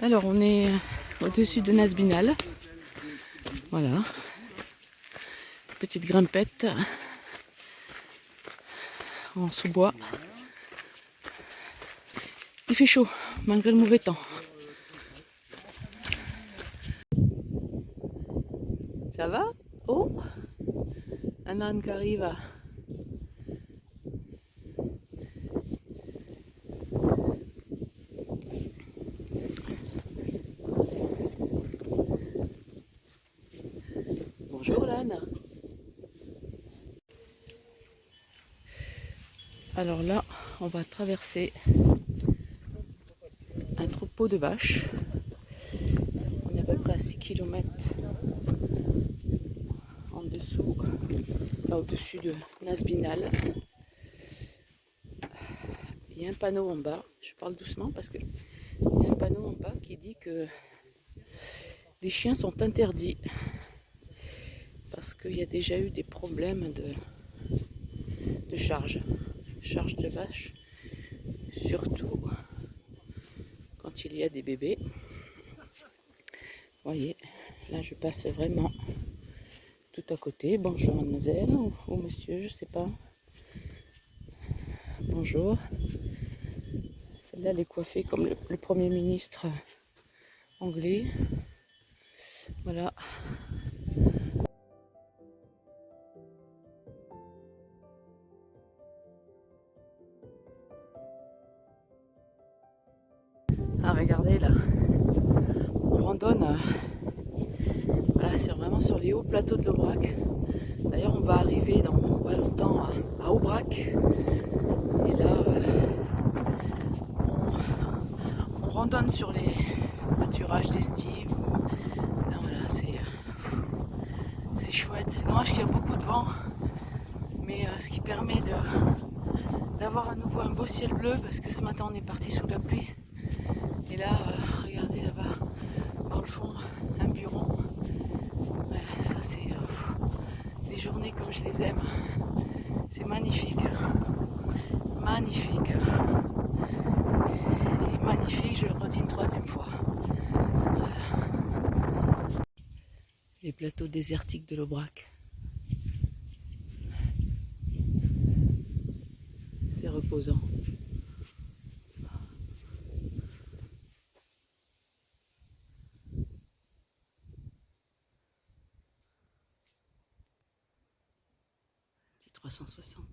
Alors on est au-dessus de Nasbinal. Voilà. Petite grimpette en sous-bois. Il fait chaud malgré le mauvais temps. Ça va? Oh, un âne qui arrive. Bonjour l'âne. Alors là, on va traverser un troupeau de vaches. On est à peu près à 6 km en dessous, au-dessus de Nasbinal. Il y a un panneau en bas, je parle doucement parce que il y a un panneau en bas qui dit que les chiens sont interdits parce qu'il y a déjà eu des problèmes de charge de vache, surtout quand il y a des bébés. Vous voyez, là je passe vraiment tout à côté. Bonjour mademoiselle ou monsieur, je sais pas. Bonjour. Celle-là elle est coiffée comme le Premier ministre anglais. Voilà. Ah regardez là, on randonne. Voilà, c'est vraiment sur les hauts plateaux de l'Aubrac. D'ailleurs on va arriver dans pas longtemps à Aubrac. Et là on randonne sur les pâturages d'estive. Voilà, c'est chouette. C'est dommage qu'il y a beaucoup de vent. Mais ce qui permet d'avoir à nouveau un beau ciel bleu, parce que ce matin on est parti sous la pluie. Et là, regardez là-bas, dans le fond, un buron. Ouais, ça c'est des journées comme je les aime. C'est magnifique. Magnifique. Et magnifique, je le redis une troisième fois. Les plateaux désertiques de l'Aubrac. C'est reposant. C'est 360.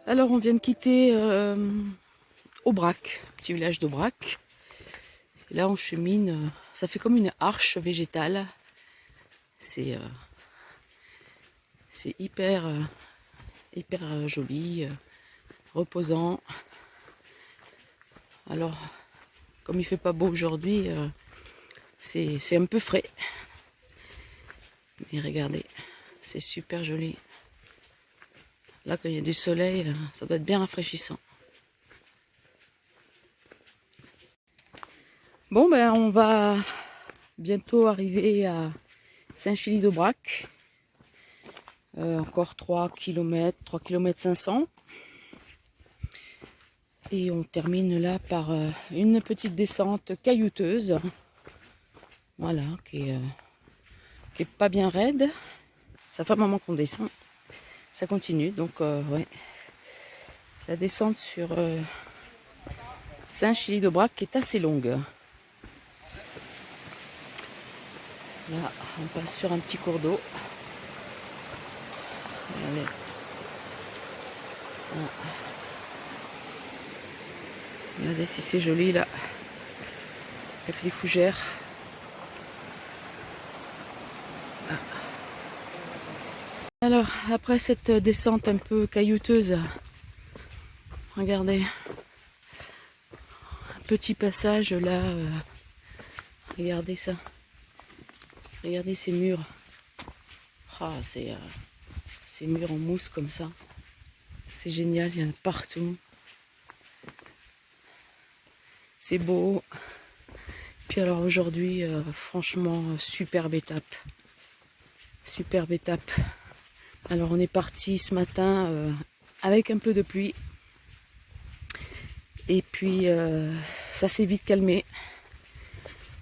Alors on vient de quitter Aubrac, petit village d'Aubrac. Là on chemine, ça fait comme une arche végétale. C'est hyper joli, reposant. Alors comme il fait pas beau aujourd'hui, c'est un peu frais. Mais regardez, c'est super joli. Là, quand il y a du soleil, ça doit être bien rafraîchissant. Bon, ben, on va bientôt arriver à Saint-Chili-d'Aubrac. Encore 3 km, 3 km 500. Et on termine là par une petite descente caillouteuse. Voilà, qui est pas bien raide. Ça fait un moment qu'on descend. Ça continue, donc ouais. La descente sur Saint-Chili-d'Aubrac est assez longue. Là, on passe sur un petit cours d'eau. Regardez. Voilà. Regardez si c'est joli là, avec les fougères. Alors, après cette descente un peu caillouteuse, regardez, un petit passage là, regardez ça, regardez ces murs, ah, c'est ces murs en mousse comme ça. C'est génial, il y en a partout. C'est beau. Puis alors aujourd'hui, franchement, superbe étape. Superbe étape. Alors on est parti ce matin avec un peu de pluie. Et puis ça s'est vite calmé.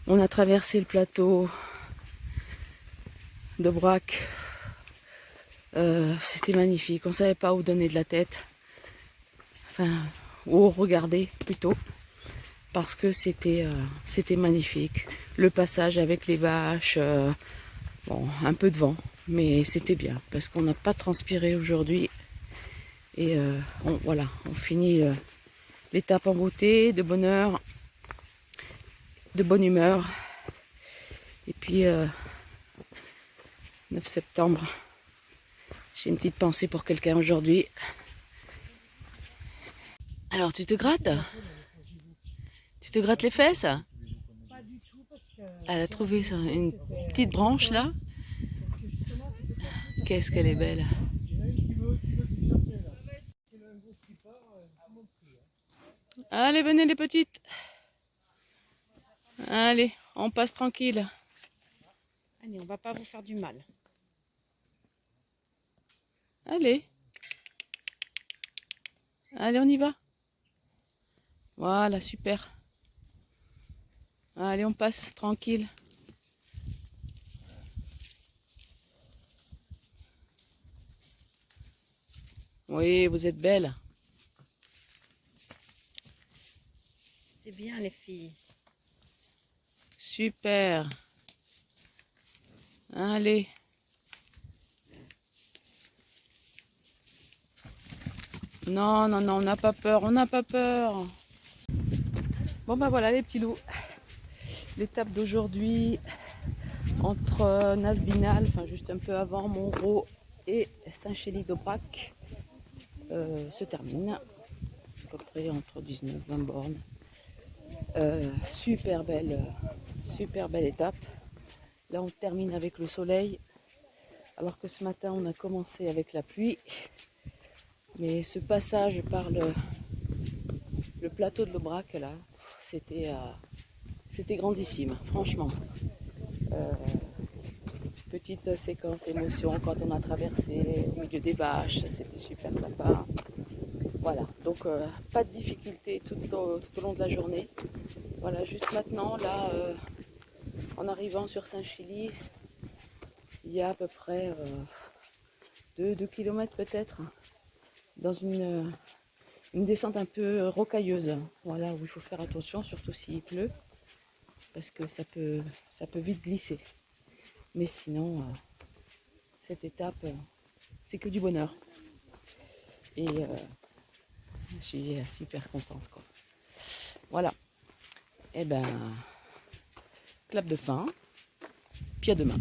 On a traversé le plateau de Brac. C'était magnifique. On ne savait pas où donner de la tête. Enfin, où regarder plutôt. Parce que c'était magnifique. Le passage avec les vaches. Bon, un peu de vent. Mais c'était bien. Parce qu'on n'a pas transpiré aujourd'hui. Et voilà, on finit l'étape en beauté, de bonheur, de bonne humeur. Et puis 9 septembre, j'ai une petite pensée pour quelqu'un aujourd'hui. Alors tu te grattes? Tu te grattes les fesses? Pas du tout parce que Elle a trouvé ça, une petite branche là. Qu'est-ce qu'elle est belle. Allez, venez les petites. Allez, on passe tranquille. allez, on va pas vous faire du mal. Allez. Allez, on y va. Voilà, super. Allez, on passe tranquille. Oui, vous êtes belle. C'est bien les filles. Super. Allez. Non, non, non, on n'a pas peur, on n'a pas peur. Bon ben voilà les petits loups. L'étape d'aujourd'hui entre Nasbinal, enfin juste un peu avant Montgros et Saint-Chély-d'Aubrac se termine. À peu près entre 19-20 bornes. Super belle étape. Là on termine avec le soleil. Alors que ce matin on a commencé avec la pluie. Mais ce passage par le plateau de l'Aubrac là, c'était grandissime, franchement. Petite séquence émotion quand on a traversé au milieu des vaches, c'était super sympa. Voilà, donc pas de difficulté tout au long de la journée. Voilà, juste maintenant, là, en arrivant sur Saint-Chély, il y a à peu près 2 km peut-être, dans une descente un peu rocailleuse. Voilà, où il faut faire attention, surtout s'il pleut, parce que ça peut vite glisser. Mais sinon, cette étape, c'est que du bonheur. Et je suis super contente, quoi. Voilà. Et ben, clap de fin. Puis à demain.